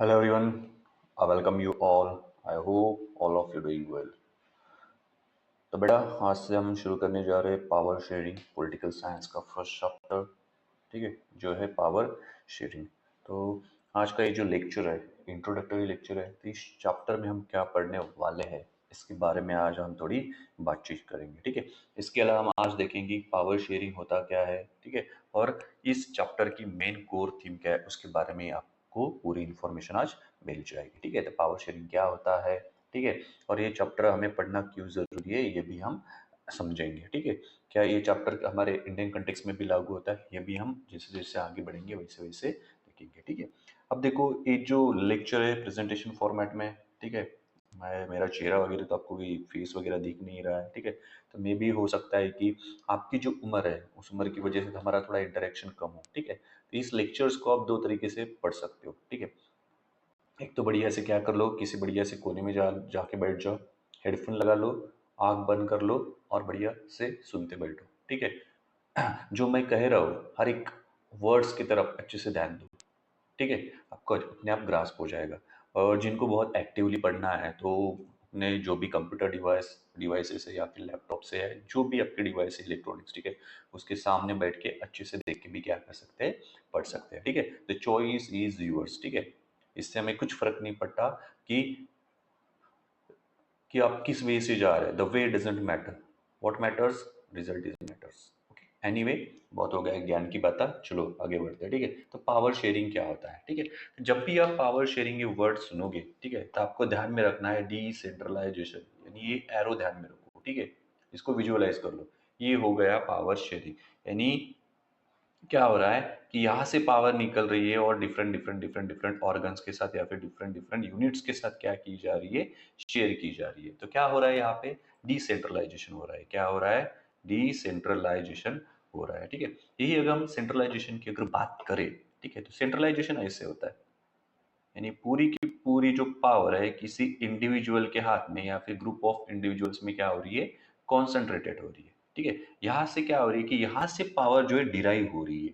Hello everyone, I welcome you all. I hope all of you doing well. तो बेटा आज से हम शुरू करने जा रहे हैं पावर शेयरिंग पॉलिटिकल साइंस का फर्स्ट चैप्टर। ठीक है, जो है पावर शेयरिंग। तो आज का ये जो लेक्चर है, इंट्रोडक्टरी लेक्चर है, तो इस चैप्टर में हम क्या पढ़ने वाले हैं इसके बारे में आज हम थोड़ी बातचीत करेंगे। ठीक है, इसके अलावा हम आज देखेंगे पावर शेयरिंग होता क्या है। ठीक है, और इस चैप्टर की मेन कोर थीम क्या है उसके बारे में आपको पूरी इन्फॉर्मेशन आज मिल जाएगी। ठीक है, तो पावर शेयरिंग क्या होता है, ठीक है, और ये चैप्टर हमें पढ़ना क्यों ज़रूरी है ये भी हम समझेंगे। ठीक है, क्या ये चैप्टर हमारे इंडियन कंटेक्स्ट में भी लागू होता है ये भी हम जैसे जैसे आगे बढ़ेंगे वैसे वैसे देखेंगे। ठीक है, अब देखो ये जो लेक्चर है प्रेजेंटेशन फॉर्मेट में। ठीक है, मैं मेरा चेहरा वगैरह तो आपको भी फेस वगैरह दिख नहीं रहा है। ठीक है, तो मे भी हो सकता है कि आपकी जो उम्र है उस उम्र की वजह से हमारा थोड़ा इंटरेक्शन कम हो। ठीक है, तो इस लेक्चर्स को आप दो तरीके से पढ़ सकते हो। ठीक है, एक तो बढ़िया से क्या कर लो, किसी बढ़िया से कोने में जाके बैठ जाओ, हेडफोन लगा लो, आंख बंद कर लो और बढ़िया से सुनते बैठो। ठीक है, जो मैं कह रहा हूँ हर एक वर्ड्स की तरफ अच्छे से ध्यान दो। ठीक है, आपको अपने आप ग्रास्प हो जाएगा। और जिनको बहुत एक्टिवली पढ़ना है तो अपने जो भी कंप्यूटर डिवाइसेस है या फिर लैपटॉप से है, जो भी आपके डिवाइस है इलेक्ट्रॉनिक्स, ठीक है, उसके सामने बैठ के अच्छे से देख के भी क्या कर सकते हैं, पढ़ सकते हैं। ठीक है, द चॉइस इज यूअर्स। ठीक है, इससे हमें कुछ फर्क नहीं पड़ता कि आप किस वे से जा रहे हैं। The way doesn't matter, what matters result is matters. Okay, anyway बहुत हो गया ज्ञान की बात। चलो आगे बढ़ते हैं। ठीक है, तो पावर शेयरिंग क्या होता है। ठीक है, तो जब भी आप पावर शेयरिंग ये वर्ड सुनोगे, ठीक है, तो आपको ध्यान में रखना है डिसेंट्रलाइजेशन, यानी ये एरो ध्यान में रखो। ठीक है, इसको विजुअलाइज कर लो। ये हो गया पावर शेयरिंग, यानी क्या हो रहा है कि यहाँ से पावर निकल रही है और different different different different organs के साथ या फिर डिफरेंट डिफरेंट यूनिट्स के साथ क्या की जा रही है, शेयर की जा रही है। तो क्या हो रहा है यहाँ पे, डिसेंट्रलाइजेशन हो रहा है। क्या हो रहा है, डिसेंट्रलाइजेशन हो रहा है। ठीक है, यही अगर हम सेंट्रलाइजेशन की अगर बात करें, ठीक है, तो सेंट्रलाइजेशन ऐसे होता है, यानी पूरी की पूरी जो पावर है किसी इंडिविजुअल के हाथ में या फिर ग्रुप ऑफ इंडिविजुअल्स में क्या हो रही है, कॉन्सेंट्रेटेड हो रही है। ठीक है, यहाँ से क्या हो रही है कि यहाँ से पावर जो है डिराइव हो रही है,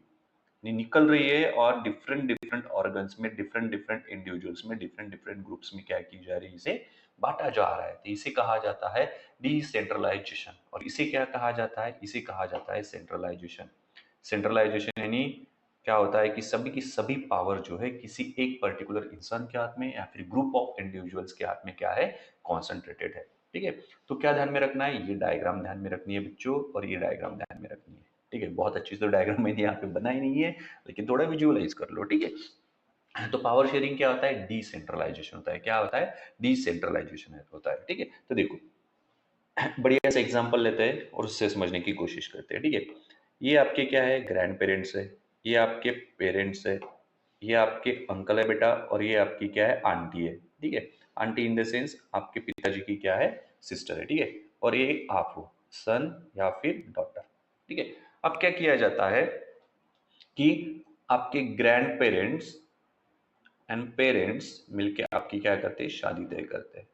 निकल रही है और डिफरेंट डिफरेंट ऑर्गन्स में डिफरेंट डिफरेंट इंडिविजुअल्स में डिफरेंट डिफरेंट ग्रुप्स में क्या की जा रही है, इसे बांटा जा रहा है। तो इसे कहा जाता है डिसेंट्रलाइजेशन। और इसे क्या कहा जाता है, इसे कहा जाता है सेंट्रलाइजेशन। सेंट्रलाइजेशन यानी क्या होता है कि सभी की सभी पावर जो है किसी एक पर्टिकुलर इंसान के हाथ में या फिर ग्रुप ऑफ इंडिविजुअल्स के हाथ में क्या है, कॉन्सेंट्रेटेड है। ठीक है, तो क्या ध्यान में रखना है, ये डायग्राम ध्यान में रखनी है बच्चों, और ये डायग्राम ध्यान में रखनी है। ठीक है, बहुत अच्छी तो डायग्राम मैंने यहाँ पे बनाई नहीं है, लेकिन थोड़ा विजुअलाइज कर लो। ठीक है, तो पावर शेयरिंग क्या होता है, डिसेंट्रलाइजेशन होता है। क्या होता है, डिसेंट्रलाइजेशन होता है। ठीक है, तो देखो बढ़िया सा एग्जांपल लेते हैं और उससे समझने की कोशिश करते हैं। ठीक है, ये आपके क्या है, ग्रैंड पेरेंट्स है, ये आपके पेरेंट्स है, ये आपके अंकल है बेटा, और ये आपकी क्या है, आंटी है। ठीक है, आंटी इन द सेंस आपके पिताजी की क्या है, सिस्टर है। ठीक है, और ये आप हो, सन या फिर डॉटर। ठीक है, अब क्या किया जाता है कि आपके ग्रैंड पेरेंट्स एंड पेरेंट्स मिलके आपकी क्या करते हैं, शादी तय करते हैं।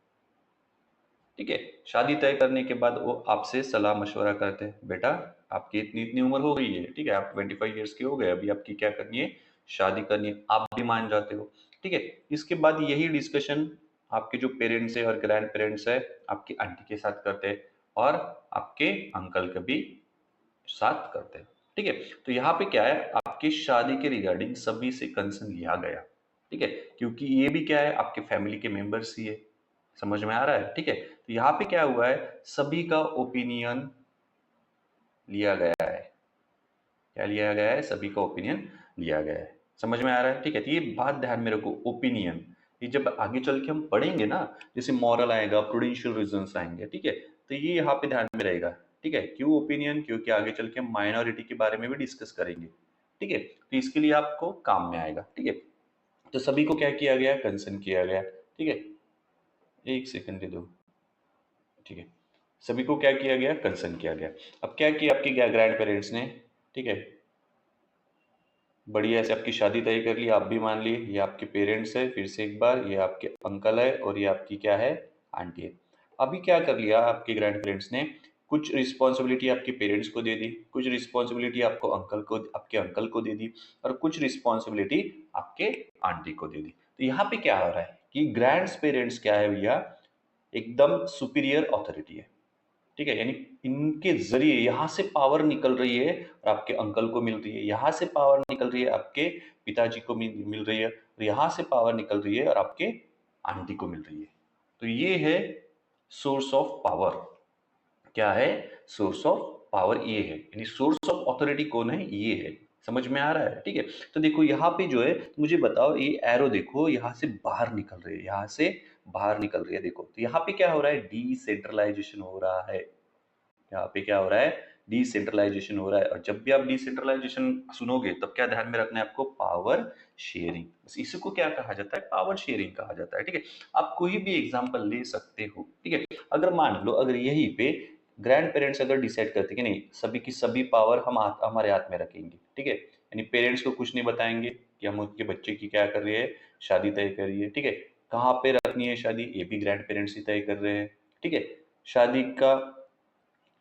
ठीक है, शादी तय करने के बाद वो आपसे सलाह मशवरा करते हैं, बेटा आपकी इतनी इतनी उम्र हो गई है, ठीक है, आप 25 ईयर्स के हो गए, अभी आपकी क्या करनी है, शादी करनी है। आप भी मान जाते हो। ठीक है, इसके बाद यही डिस्कशन आपके जो पेरेंट्स है और ग्रैंड पेरेंट्स है आपकी आंटी के साथ करते हैं और आपके अंकल के भी साथ करते हैं। ठीक है, तो यहाँ पे क्या है, आपकी शादी के रिगार्डिंग सभी से कंसर्न लिया गया। ठीक है, क्योंकि ये भी क्या है, आपके फैमिली के मेंबर्स ही है। समझ में आ रहा है। ठीक है, तो यहाँ पे क्या हुआ है, सभी का ओपिनियन लिया गया है। क्या लिया गया है, सभी का ओपिनियन लिया गया है। समझ में आ रहा है। ठीक है, तो ये बात ध्यान में रखो, ओपिनियन। ये जब आगे चल के हम पढ़ेंगे ना, जैसे मॉरल आएगा, प्रूडेंशियल रीजंस आएंगे, ठीक है, तो ये यहाँ पे ध्यान में रहेगा। ठीक है, क्यों ओपिनियन, क्योंकि आगे चल के हम माइनॉरिटी के बारे में भी डिस्कस करेंगे। ठीक है, तो इसके लिए आपको काम में आएगा। ठीक है, तो सभी को क्या किया गया, कंसर्न किया गया। ठीक है, एक सेकंड दे दो। ठीक है, सभी को क्या किया गया, कंसर्न किया गया। अब क्या किया आपके ग्रैंड पेरेंट्स ने, ठीक है, बढ़िया से आपकी शादी तय कर ली, आप भी मान लिए, ये आपके पेरेंट्स है, फिर से एक बार ये आपके अंकल है और ये आपकी क्या है, आंटी है। अभी क्या कर लिया आपके ग्रैंड पेरेंट्स ने, कुछ रिस्पॉन्सिबिलिटी आपके पेरेंट्स को दे दी, कुछ रिस्पॉन्सिबिलिटी आपके अंकल को दे दी, और कुछ रिस्पॉन्सिबिलिटी आपके आंटी को दे दी। तो यहाँ पे क्या हो रहा है कि ग्रैंड पेरेंट्स क्या है भैया, एकदम सुपीरियर ऑथोरिटी है, ठीक है। यानी इनके जरिए यहाँ से पावर निकल रही है और आपके अंकल को मिल रही है, यहाँ से पावर निकल रही है आपके पिताजी को मिल रही है, और यहाँ से पावर निकल रही है और आपके आंटी को मिल रही है। तो ये है सोर्स ऑफ पावर। क्या है सोर्स ऑफ पावर? ये है, यानी सोर्स ऑफ ऑथोरिटी कौन है, ये है। समझ में आ रहा है? ठीक है। तो देखो यहाँ पे जो है, मुझे बताओ, ये एरो देखो यहाँ से बाहर निकल रही है, यहाँ से बाहर निकल रही है। देखो तो यहाँ पे क्या हो रहा है, डिसेंट्रलाइजेशन हो रहा है। यहाँ पे क्या हो रहा है, डिसेंट्रलाइजेशन हो रहा है। और जब भी आप डिसेंट्रलाइजेशन सुनोगे तब क्या ध्यान में रखना है आपको, पावर शेयरिंग। बस इसी को क्या कहा जाता है, पावर शेयरिंग कहा जाता है, ठीक है। आप कोई भी एग्जांपल ले सकते हो, ठीक है। अगर मान लो, अगर यहीं पे ग्रैंड पेरेंट्स अगर डिसाइड करते कि नहीं, सभी की सभी पावर हम हमारे हाथ में रखेंगे, ठीक है, यानी पेरेंट्स को कुछ नहीं बताएंगे कि हम उनके बच्चे की क्या कर रही है, शादी तय कर रही है, ठीक है, कहाँ पे रखनी है शादी, ये भी ग्रैंड पेरेंट्स ही तय कर रहे हैं, ठीक है। शादी का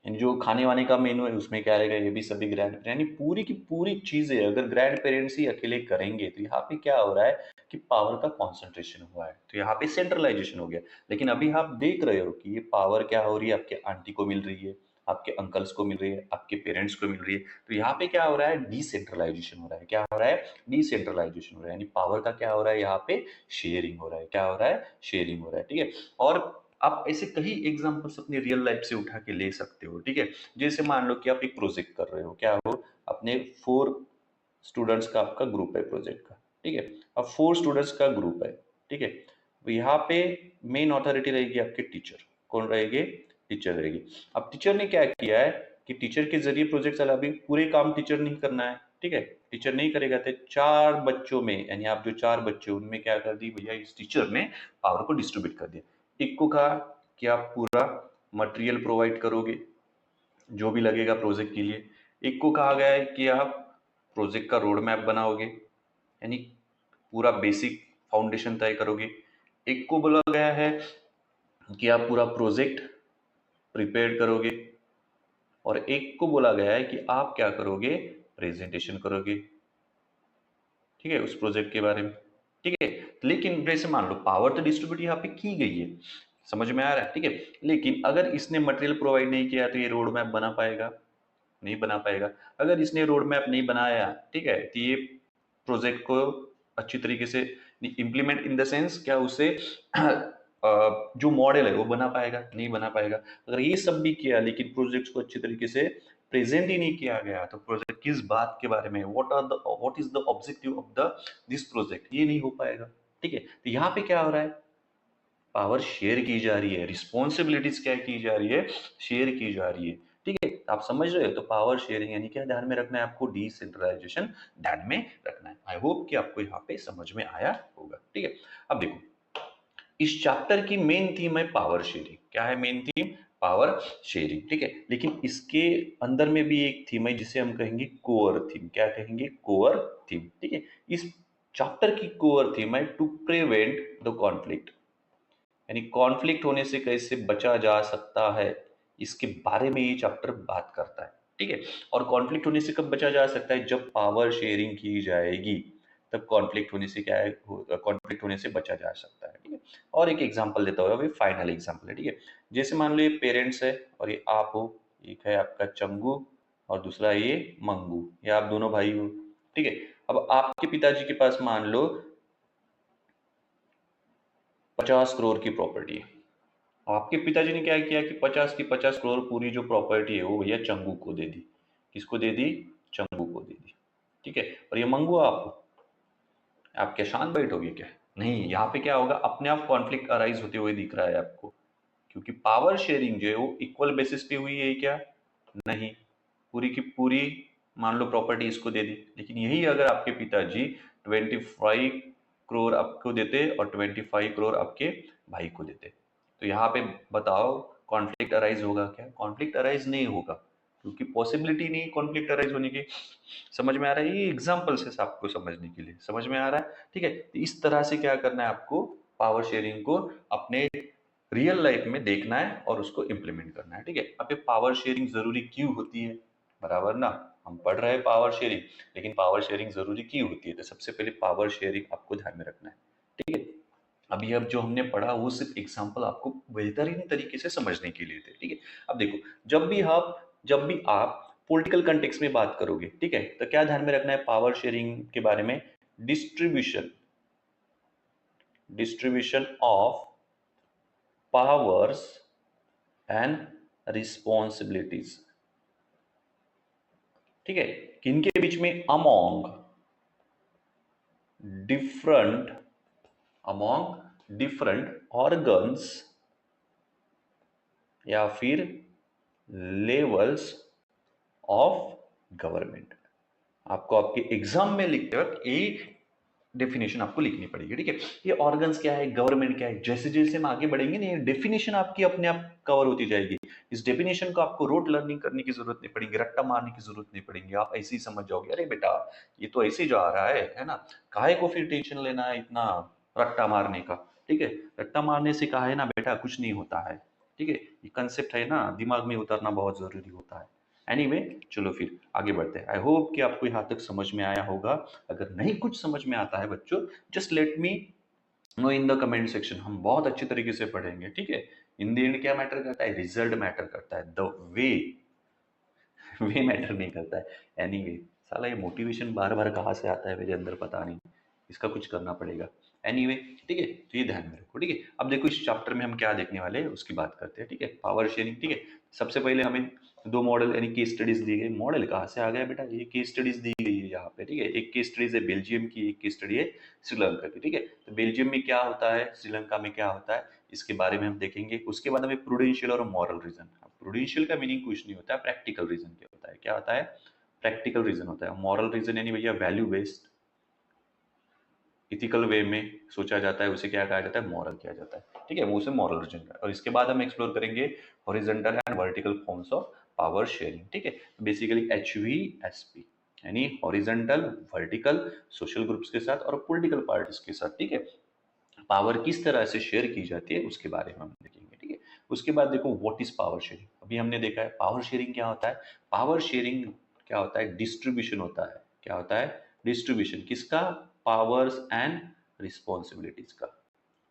जो खाने वाने का मेनू है उसमें क्या रहेगा, ये भी सभी ग्रैंड, यानी पूरी की पूरी चीजें अगर ग्रैंड पेरेंट्स ही अकेले करेंगे तो यहाँ पे क्या हो रहा है कि पावर का कॉन्सेंट्रेशन हुआ है, तो यहाँ पे सेंट्रलाइजेशन हो गया। लेकिन अभी आप देख रहे हो कि ये पावर क्या हो रही है, आपके आंटी को मिल रही है, आपके अंकल्स को मिल रही है, आपके पेरेंट्स को मिल रही है। तो यहाँ पे क्या हो रहा है, डिसेंट्रलाइजेशन हो रहा है। क्या हो रहा है, डिसेंट्रलाइजेशन हो रहा है, यानी पावर का क्या हो रहा है, यहाँ पे शेयरिंग हो रहा है। क्या हो रहा है, शेयरिंग हो रहा है, ठीक है। और आप ऐसे कई एग्जांपल्स अपनी रियल लाइफ से उठा के ले सकते हो, ठीक है। जैसे मान लो कि आप एक प्रोजेक्ट कर रहे हो, क्या हो, अपने 4 स्टूडेंट्स का आपका ग्रुप है प्रोजेक्ट का, ठीक है। अब 4 स्टूडेंट्स का ग्रुप है, ठीक है। तो यहाँ पे मेन अथॉरिटी रहेगी आपके टीचर। कौन रहेगी, टीचर रहेगी। अब टीचर ने क्या किया है कि टीचर के जरिए प्रोजेक्ट चला, अभी पूरे काम टीचर नहीं करना है, ठीक है, टीचर नहीं करेगा। तो 4 बच्चों में, यानी आप जो 4 बच्चे उनमें क्या कर दी भैया, इस टीचर ने पावर को डिस्ट्रीब्यूट कर दिया। एक को कहा कि आप पूरा मटेरियल प्रोवाइड करोगे जो भी लगेगा प्रोजेक्ट के लिए। एक को कहा गया है कि आप प्रोजेक्ट का रोड मैप बनाओगे, यानी पूरा बेसिक फाउंडेशन तय करोगे। एक को बोला गया है कि आप पूरा प्रोजेक्ट प्रिपेयर करोगे, और एक को बोला गया है कि आप क्या करोगे, प्रेजेंटेशन करोगे, ठीक है, उस प्रोजेक्ट के बारे में, ठीक है। लेकिन जैसे मान लो पावर तो डिस्ट्रीब्यूट यहाँ पे की गई है, समझ में आ रहा है, ठीक है। लेकिन अगर इसने मटेरियल प्रोवाइड नहीं किया तो ये रोड मैप बना पाएगा, नहीं बना पाएगा। अगर इसने रोड मैप नहीं बनाया, ठीक है, तो ये प्रोजेक्ट को अच्छी तरीके से इम्प्लीमेंट इन द सेंस क्या, उसे जो मॉडल है वो बना पाएगा, नहीं बना पाएगा। अगर ये सब भी किया लेकिन प्रोजेक्ट्स को अच्छी तरीके से प्रेजेंट ही नहीं किया गया, तो प्रोजेक्ट किस बात के बारे में, what is the objective of the this project, ये नहीं हो पाएगा, ठीक है। तो यहाँ पे क्या हो रहा है, पावर शेयर की जा रही है, रिस्पॉन्सिबिलिटीज क्या की जा रही है, शेयर की जा रही है, ठीक है। आप समझ रहे हो? तो पावर शेयरिंग यानी क्या ध्यान में रखना है आपको, डिसेंट्रलाइजेशन ध्यान में रखना है। आई होप कि आपको यहाँ पे समझ में आया होगा, ठीक है। अब देखो, इस चैप्टर की मेन थीम है पावर शेयरिंग। क्या है मेन थीम, पावर शेयरिंग, ठीक है। लेकिन इसके अंदर में भी एक थीम है जिसे हम कहेंगे कोर थीम। क्या कहेंगे, कोर थीम, ठीक है। इस चैप्टर की कोर थीम है टू प्रिवेंट द कॉन्फ्लिक्ट, यानी कॉन्फ्लिक्ट होने से कैसे बचा जा सकता है, इसके बारे में ये चैप्टर बात करता है, ठीक है। और कॉन्फ्लिक्ट होने से कब बचा जा सकता है, जब पावर शेयरिंग की जाएगी, तब कॉन्फ्लिक्ट होने से क्या है, कॉन्फ्लिक्ट होने से बचा जा सकता है, ठीक है। और एक एग्जांपल देता हूँ, अभी फाइनल एग्जांपल है, ठीक है। जैसे मान लो ये पेरेंट्स है और ये आप हो, एक है आपका चंगू और दूसरा है ये मंगू, या आप दोनों भाई हो, ठीक है। अब आपके पिताजी के पास मान लो 50 करोड़ की प्रॉपर्टी है। आपके पिताजी ने क्या किया कि 50 की 50 करोड़ पूरी जो प्रॉपर्टी है वो भैया चंगू को दे दी। किसको दे दी, चंगू को दे दी, ठीक है। और ये मंगू आप क्या शांत बैठोगे क्या, नहीं। यहाँ पे क्या होगा, अपने आप कॉन्फ्लिक्ट अराइज होते हुए दिख रहा है आपको, क्योंकि पावर शेयरिंग जो है वो इक्वल बेसिस पे हुई है क्या, नहीं। पूरी की पूरी मान लो प्रॉपर्टी इसको दे दी, लेकिन यही अगर आपके पिताजी 25 करोड़ आपको देते और 25 करोड़ आपके भाई को देते, तो यहाँ पे बताओ कॉन्फ्लिक्ट अराइज होगा क्या, कॉन्फ्लिक्ट अराइज नहीं होगा, क्योंकि पॉसिबिलिटी नहीं कॉन्फ्लिक्ट अराइज होने की। समझ में आ रहा है, ये एग्जाम्पल से आपको समझने के लिए, समझ में आ रहा है, ठीक है। तो इस तरह से क्या करना है आपको, पावर शेयरिंग को अपने रियल लाइफ में देखना है और उसको इम्प्लीमेंट करना है, ठीक है। अब ये पावर शेयरिंग जरूरी क्यों होती है, बराबर ना, हम पढ़ रहे हैं पावर शेयरिंग, लेकिन पावर शेयरिंग जरूरी क्यों होती है, तो सबसे पहले पावर शेयरिंग आपको ध्यान में रखना है, ठीक है। अभी अब जो हमने पढ़ा वो सिर्फ एग्जाम्पल आपको बेहतरीन तरीके से समझने के लिए थे, ठीक है। अब देखो, जब भी आप पॉलिटिकल कंटेक्स्ट में बात करोगे, ठीक है, तो क्या ध्यान में रखना है पावर शेयरिंग के बारे में, distribution distribution of powers and responsibilities, ठीक है, किनके बीच में, डिफरेंट अमोंग डिफरेंट ऑर्गन्स या फिर लेवल्स ऑफ गवर्नमेंट। आपको आपके एग्जाम में लिखते वक्त एक डेफिनेशन आपको लिखनी पड़ेगी, ठीक है। ये ऑर्गन्स क्या है, गवर्नमेंट क्या है, जैसे जैसे हम आगे बढ़ेंगे ना, ये डेफिनेशन आपकी अपने आप कवर होती जाएगी। इस डेफिनेशन को आपको रोड लर्निंग करने की जरूरत नहीं पड़ेगी, रट्टा मारने की जरूरत नहीं पड़ेगी, आप ऐसे ही समझ जाओगे, अरे बेटा ये तो ऐसे ही जा रहा है ना, काहे को फिर टेंशन लेना है इतना रट्टा मारने का, ठीक है। रट्टा मारने से कहा है ना बेटा कुछ नहीं होता है, ठीक है। ये कंसेप्ट है ना, दिमाग में उतरना बहुत जरूरी होता है। एनीवे चलो फिर आगे बढ़ते हैं। आई होप कि आपको यहाँ तक समझ में आया होगा। अगर नहीं कुछ समझ में आता है बच्चों, just let me know in the comment section, हम बहुत अच्छी तरीके से पढ़ेंगे, ठीक है। इन द एंड क्या मैटर करता है, रिजल्ट मैटर करता है, द वे वे मैटर नहीं करता है। एनीवे साला ये मोटिवेशन बार बार कहाँ से आता है मेरे अंदर पता नहीं, इसका कुछ करना पड़ेगा। एनीवे ठीक है, तो ये ध्यान में रखो, ठीक है। अब देखो इस चैप्टर में हम क्या देखने वाले हैं उसकी बात करते हैं, ठीक है। पावर शेयरिंग, ठीक है। सबसे पहले हमें दो मॉडल यानी केस स्टडीज दी गई। मॉडल कहाँ से आ गया बेटा, ये केस स्टडीज दी गई है यहाँ पे, ठीक है। एक केस स्टडीज है बेल्जियम की, एक केस स्टडी है श्रीलंका की, ठीक है। तो बेल्जियम में क्या होता है, श्रीलंका में क्या होता है, इसके बारे में हम देखेंगे। उसके बाद हमें प्रूडेंशियल और मॉरल रीजन। प्रूडेंशियल का मीनिंग कुछ नहीं होता है, प्रैक्टिकल रीजन क्या होता है, क्या होता है, प्रैक्टिकल रीजन होता है। मॉरल रीजन यानी भैया वैल्यू बेस्ड इथिकल वे में सोचा जाता है, उसे क्या कहा जाता है, मॉरल किया जाता है, ठीक है। वो उसे मॉरल रीजन का। और इसके बाद हम एक्सप्लोर करेंगे horizontal and vertical forms of power sharing, ठीक है। बेसिकली HVSP यानी हॉरिजॉन्टल, वर्टिकल, सोशल ग्रुप्स के साथ और पॉलिटिकल पार्टीज के साथ, ठीक है, पावर किस तरह से शेयर की जाती है उसके बारे में हम देखेंगे, ठीक है। उसके बाद देखो व्हाट इज पावर शेयरिंग। अभी हमने देखा है पावर शेयरिंग क्या होता है। पावर शेयरिंग क्या होता है, डिस्ट्रीब्यूशन होता है। क्या होता है, डिस्ट्रीब्यूशन किसका, पावर्स एंड रिस्पॉन्सिबिलिटीज का,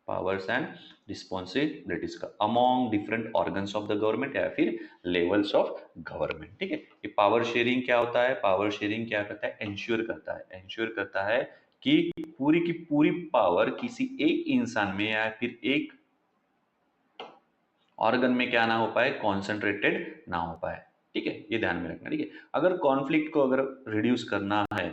पावर्स एंड रिस्पॉन्सिबिलिटीज का among different organs of the government या फिर लेवल्स ऑफ गवर्नमेंट, ठीक है। ये पावर शेयरिंग क्या होता है, पावर शेयरिंग क्या करता है, एंश्योर करता है कि पूरी की पूरी पावर किसी एक इंसान में या फिर एक ऑर्गन में क्या ना हो पाए, कॉन्सेंट्रेटेड ना हो पाए, ठीक है। ये ध्यान में रखना, ठीक है। अगर कॉन्फ्लिक्ट को अगर रिड्यूस करना है,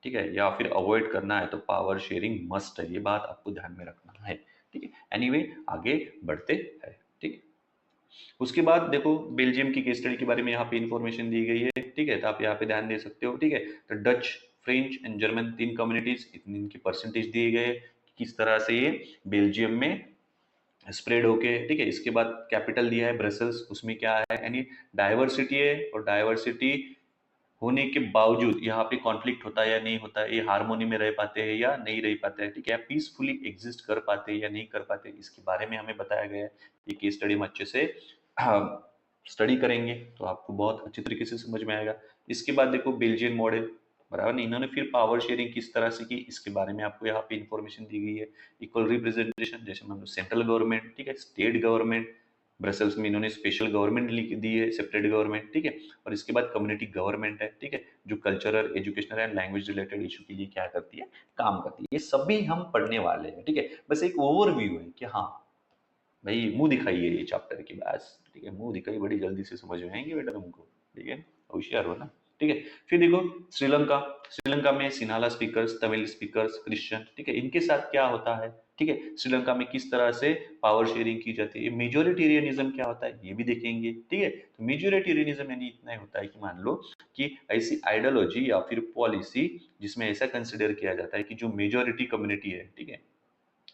ठीक है, या फिर अवॉइड करना है तो पावर शेयरिंग मस्ट है, ये बात आपको ध्यान में रखना है, ठीक है। एनीवे आगे बढ़ते हैं, ठीक है। उसके बाद देखो बेल्जियम की केस स्टडी के बारे में यहाँ पे इंफॉर्मेशन दी गई है, ठीक है। तो आप यहाँ पे ध्यान दे सकते हो, ठीक है। तो डच, फ्रेंच एंड जर्मन तीन कम्युनिटीज, इनकी परसेंटेज दिए गए किस तरह से ये बेल्जियम में स्प्रेड होके, ठीक है। इसके बाद कैपिटल दिया है ब्रसल्स, उसमें क्या है, यानी डाइवर्सिटी है, और डाइवर्सिटी होने के बावजूद यहाँ पे कॉन्फ्लिक्ट होता है या नहीं होता है, ये हार्मोनी में रह पाते हैं या नहीं रह पाते हैं, ठीक है, पीसफुली एग्जिस्ट कर पाते हैं या नहीं कर पाते, इसके बारे में हमें बताया गया है। ये केस स्टडी में अच्छे से स्टडी करेंगे तो आपको बहुत अच्छी तरीके से समझ में आएगा। इसके बाद देखो बेल्जियन मॉडल, बराबर नहीं, इन्होंने फिर पावर शेयरिंग किस तरह से की इसके बारे में आपको यहाँ पे इंफॉर्मेशन दी गई है। इक्वल रिप्रेजेंटेशन, जैसे मान लो सेंट्रल गवर्नमेंट, ठीक है, स्टेट गवर्नमेंट, ब्रसल्स में इन्होंने स्पेशल गवर्नमेंट लिख दी है, सेपरेट गवर्नमेंट, ठीक है। और इसके बाद कम्युनिटी गवर्नमेंट है, ठीक है, जो cultural, educational and language related issue के लिए क्या करती है, काम करती है। ये सभी हम पढ़ने वाले हैं, ठीक है। बस एक ओवरव्यू है कि हाँ भाई मुंह दिखाइए ये चैप्टर की, बस ठीक है, मुंह दिखाई, बड़ी जल्दी से समझ में आएंगे बेटा तुमको, ठीक है, होशियार हो ना, ठीक है। फिर देखो श्रीलंका, श्रीलंका में Sinhala speakers, Tamil speakers, Christian, ठीक है, इनके साथ क्या होता है, ठीक है। श्रीलंका में किस तरह से पावर शेयरिंग की जाती है, मेजोरिटेरियनिज्म क्या होता है ये भी देखेंगे, ठीक है। तो मेजोरिटेरियनिज्म यानी इतना ही होता है कि मान लो कि ऐसी आइडियोलॉजी या फिर पॉलिसी जिसमें ऐसा कंसिडर किया जाता है कि जो मेजोरिटी कम्युनिटी है, ठीक है,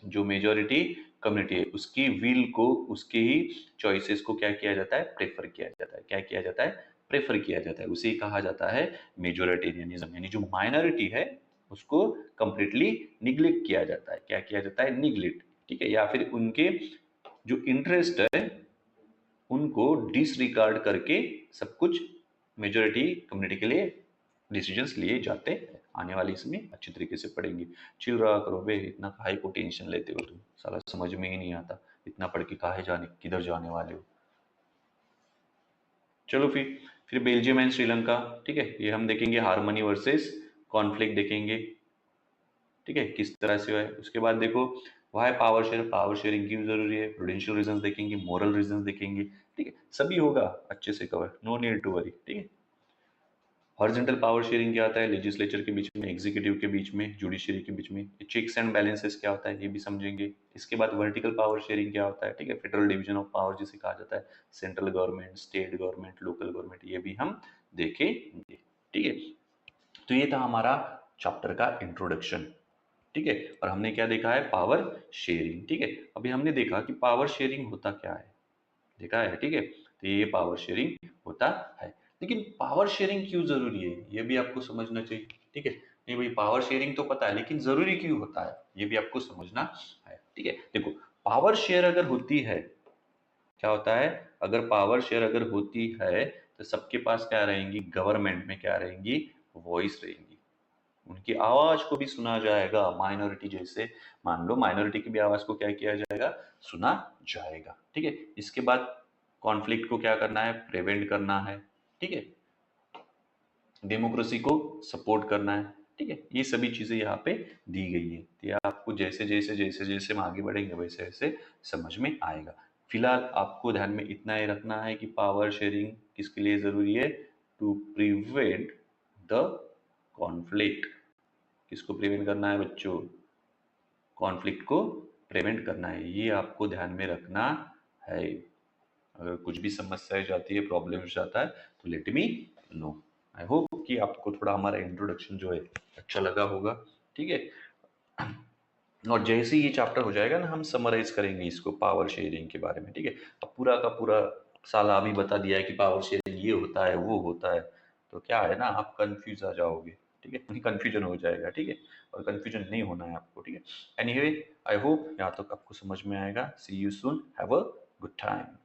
जो मेजोरिटी कम्युनिटी है उसकी विल को, उसके ही चॉइसेस को क्या किया जाता है, प्रेफर किया जाता है, क्या किया जाता है, प्रेफर किया जाता है, उसे कहा जाता है मेजोरिटेरियनिज्म। यानी जो माइनॉरिटी है उसको कंप्लीटली निग्लेक्ट किया जाता है, क्या किया जाता है, निग्लेक्ट, ठीक है, या फिर उनके जो इंटरेस्ट है उनको डिसरिगार्ड करके सब कुछ मेजोरिटी कम्युनिटी के लिए डिसीजंस लिए जाते हैं। आने वाली इसमें अच्छी तरीके से पढ़ेंगे। चिल रहा करो बे, इतना काहे को टेंशन लेते हो तुम, साला समझ में ही नहीं आता, इतना पढ़ के काहे जाने किधर जाने वाले हो। चलो फिर बेल्जियम एंड श्रीलंका, ठीक है, ये हम देखेंगे हार्मनी वर्सेस कॉन्फ्लिक्ट देखेंगे, ठीक है, किस तरह से है। उसके बाद देखो वाई पावर शेयरिंग क्यों जरूरी है, प्रूडेंशियल रीजंस देखेंगे, मोरल रीजंस देखेंगे, ठीक है, सभी होगा अच्छे से cover, no need to worry, ठीक है। हॉरिजॉन्टल पावर शेयरिंग क्या होता है, लेजिस्लेचर के बीच में, एग्जीक्यूटिव के बीच में, जुडिशरी के बीच में। चेक्स एंड बैलेंसेस क्या होता है ये भी समझेंगे। इसके बाद वर्टिकल पावर शेयरिंग क्या होता है, ठीक है, फेडरल डिवीजन ऑफ पावर जिसे कहा जाता है, central government, state government, local government, ये भी हम देखेंगे, ठीक है। तो ये था हमारा चैप्टर का इंट्रोडक्शन, ठीक है। और हमने क्या देखा है, पावर शेयरिंग, ठीक है। अभी हमने देखा कि पावर शेयरिंग होता क्या है, देखा है, ठीक है। तो ये पावर शेयरिंग होता है, लेकिन पावर शेयरिंग क्यों जरूरी है ये भी आपको समझना चाहिए, ठीक है। नहीं भाई पावर शेयरिंग तो पता है, लेकिन जरूरी क्यों होता है ये भी आपको समझना है, ठीक है। देखो पावर शेयर अगर होती है, क्या होता है, अगर पावर शेयर अगर होती है तो सबके पास क्या रहेंगी, गवर्नमेंट में क्या रहेंगी, वॉइस रहेंगी, उनकी आवाज को भी सुना जाएगा। माइनॉरिटी जैसे, मान लो माइनॉरिटी की भी आवाज को क्या किया जाएगा, सुना जाएगा, ठीक है। इसके बाद कॉन्फ्लिक्ट को क्या करना है, प्रिवेंट करना है, ठीक है। डेमोक्रेसी को सपोर्ट करना है, ठीक है। ये सभी चीजें यहाँ पे दी गई है, तो ये आपको जैसे हम आगे बढ़ेंगे वैसे वैसे समझ में आएगा। फिलहाल आपको ध्यान में इतना ही रखना है कि पावर शेयरिंग किसके लिए जरूरी है, टू प्रिवेंट द कॉन्फ्लिक्ट। किसको प्रिवेंट करना है बच्चों, कॉन्फ्लिक्ट को प्रिवेंट करना है, ये आपको ध्यान में रखना है। अगर कुछ भी समस्याएं जाती है, प्रॉब्लम्स जाता है तो let me know. I hope कि आपको थोड़ा हमारा इंट्रोडक्शन जो है अच्छा लगा होगा, ठीक है। और जैसे ही ये चैप्टर हो जाएगा ना, हम समराइज करेंगे इसको पावर शेयरिंग के बारे में, ठीक है। अब पूरा का पूरा साला अभी बता दिया है कि पावर शेयरिंग ये होता है वो होता है, तो क्या है ना, आप कंफ्यूज आ जाओगे, ठीक है, कंफ्यूजन हो जाएगा, ठीक है। और कंफ्यूजन नहीं होना है आपको, ठीक है। एनीवे आई होप यहाँ तक आपको समझ में आएगा। See you soon, have a good time.